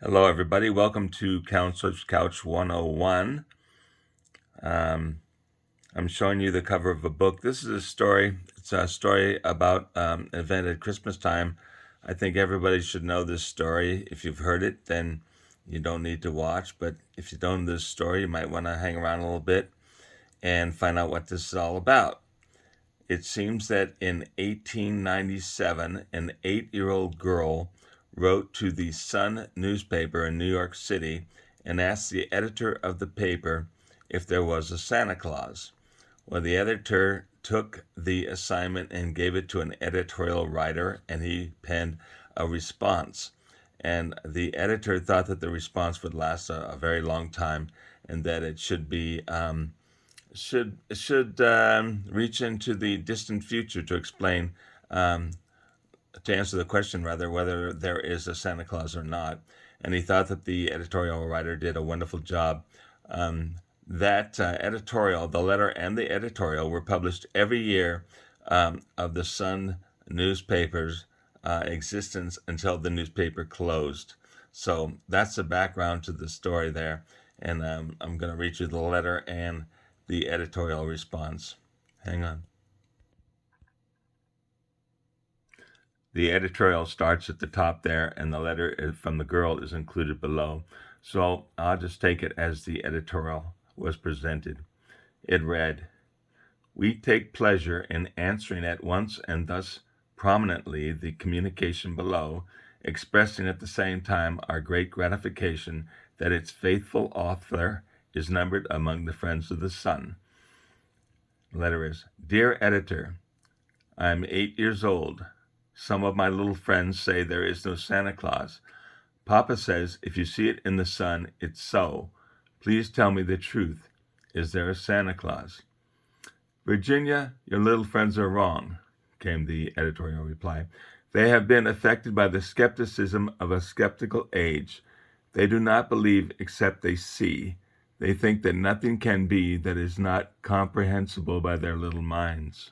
Hello, everybody. Welcome to Counselor's Couch 101. Um, I'm showing you the cover of a book. This is a story. It's a story about an event at Christmas time. I think everybody should know this story. If you've heard it, then you don't need to watch. But if you don't know this story, you might want to hang around a little bit and find out what this is all about. It seems that in 1897, an 8-year-old girl wrote to the Sun newspaper in New York City and asked the editor of the paper if there was a Santa Claus. Well, the editor took the assignment and gave it to an editorial writer, and he penned a response. And the editor thought that the response would last a very long time and that it should be reach into the distant future to explain, to answer the question rather, whether there is a Santa Claus or not. And he thought that the editorial writer did a wonderful job. That editorial, the letter and the editorial, were published every year of the Sun newspaper's existence until the newspaper closed. So that's the background to the story there. And I'm going to read you the letter and the editorial response. Hang on. The editorial starts at the top there, and the letter from the girl is included below. So I'll just take it as the editorial was presented. It read, "We take pleasure in answering at once and thus prominently the communication below, expressing at the same time our great gratification that its faithful author is numbered among the friends of the Sun." The letter is, "Dear Editor, I am 8 years old. Some of my little friends say there is no Santa Claus. Papa says if you see it in the sun, it's so. Please tell me the truth. Is there a Santa Claus?" "Virginia, your little friends are wrong," came the editorial reply. "They have been affected by the skepticism of a skeptical age. They do not believe except they see. They think that nothing can be that is not comprehensible by their little minds."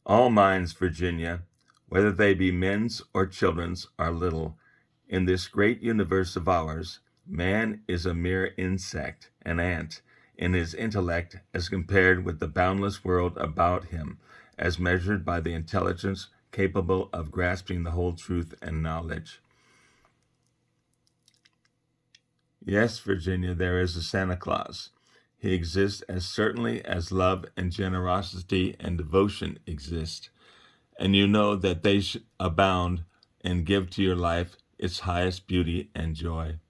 All minds, Virginia, whether they be men's or children's, are little. In this great universe of ours, man is a mere insect, an ant, in his intellect as compared with the boundless world about him, as measured by the intelligence capable of grasping the whole truth and knowledge. Yes, Virginia, there is a Santa Claus. He exists as certainly as love and generosity and devotion exist. And you know that they abound and give to your life its highest beauty and joy.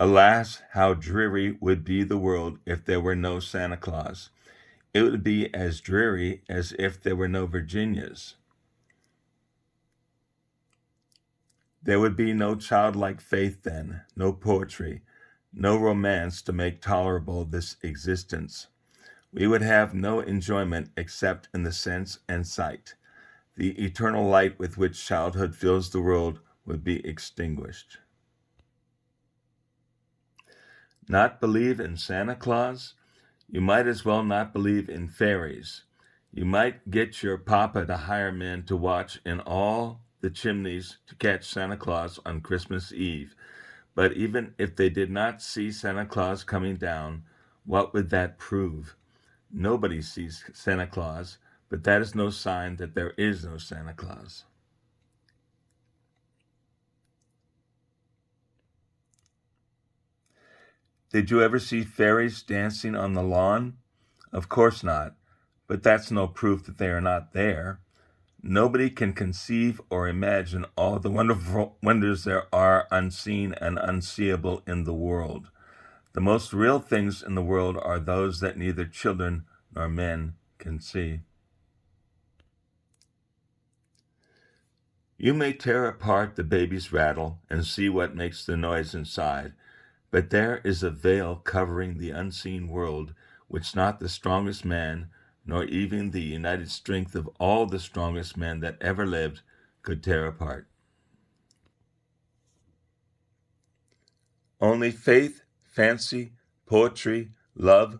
Alas, how dreary would be the world if there were no Santa Claus. It would be as dreary as if there were no Virginias. There would be no childlike faith then, no poetry, no romance to make tolerable this existence. We would have no enjoyment except in the sense and sight. The eternal light with which childhood fills the world would be extinguished. Not believe in Santa Claus? You might as well not believe in fairies. You might get your papa to hire men to watch in all the chimneys to catch Santa Claus on Christmas Eve. But even if they did not see Santa Claus coming down, what would that prove? Nobody sees Santa Claus, but that is no sign that there is no Santa Claus. Did you ever see fairies dancing on the lawn? Of course not, but that's no proof that they are not there. Nobody can conceive or imagine all the wonderful wonders there are unseen and unseeable in the world. The most real things in the world are those that neither children nor men can see. You may tear apart the baby's rattle and see what makes the noise inside, but there is a veil covering the unseen world which not the strongest man, nor even the united strength of all the strongest men that ever lived, could tear apart. Only faith, fancy, poetry, love,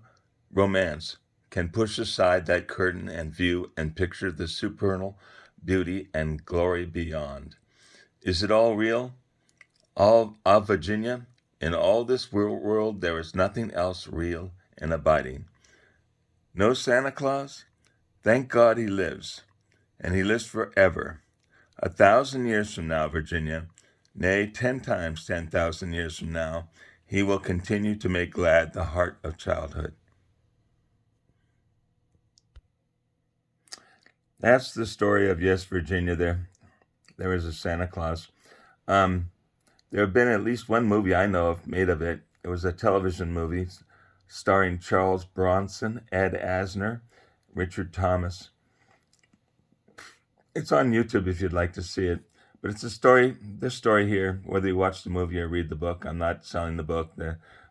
romance can push aside that curtain and view and picture the supernal, beauty, and glory beyond. Is it all real? All of Virginia? In all this world, there is nothing else real and abiding. No Santa Claus? Thank God he lives, and he lives forever. 1,000 years from now, Virginia, nay, 10 times 10,000 years from now, he will continue to make glad the heart of childhood. That's the story of Yes, Virginia. There is a Santa Claus. Um, there have been at least one movie I know of made of it. It was a television movie starring Charles Bronson, Ed Asner, Richard Thomas. It's on YouTube if you'd like to see it. But it's a story, this story here, whether you watch the movie or read the book, I'm not selling the book.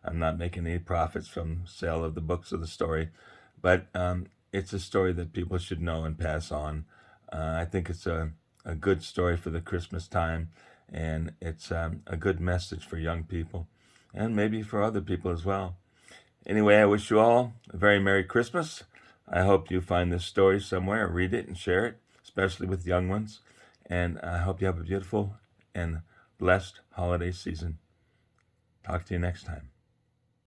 I'm not making any profits from sale of the books or the story. But it's a story that people should know and pass on. I think it's a good story for the Christmas time, and it's a good message for young people and maybe for other people as well. Anyway, I wish you all a very Merry Christmas. I hope you find this story somewhere, read it, and share it, especially with young ones. And I hope you have a beautiful and blessed holiday season. Talk to you next time.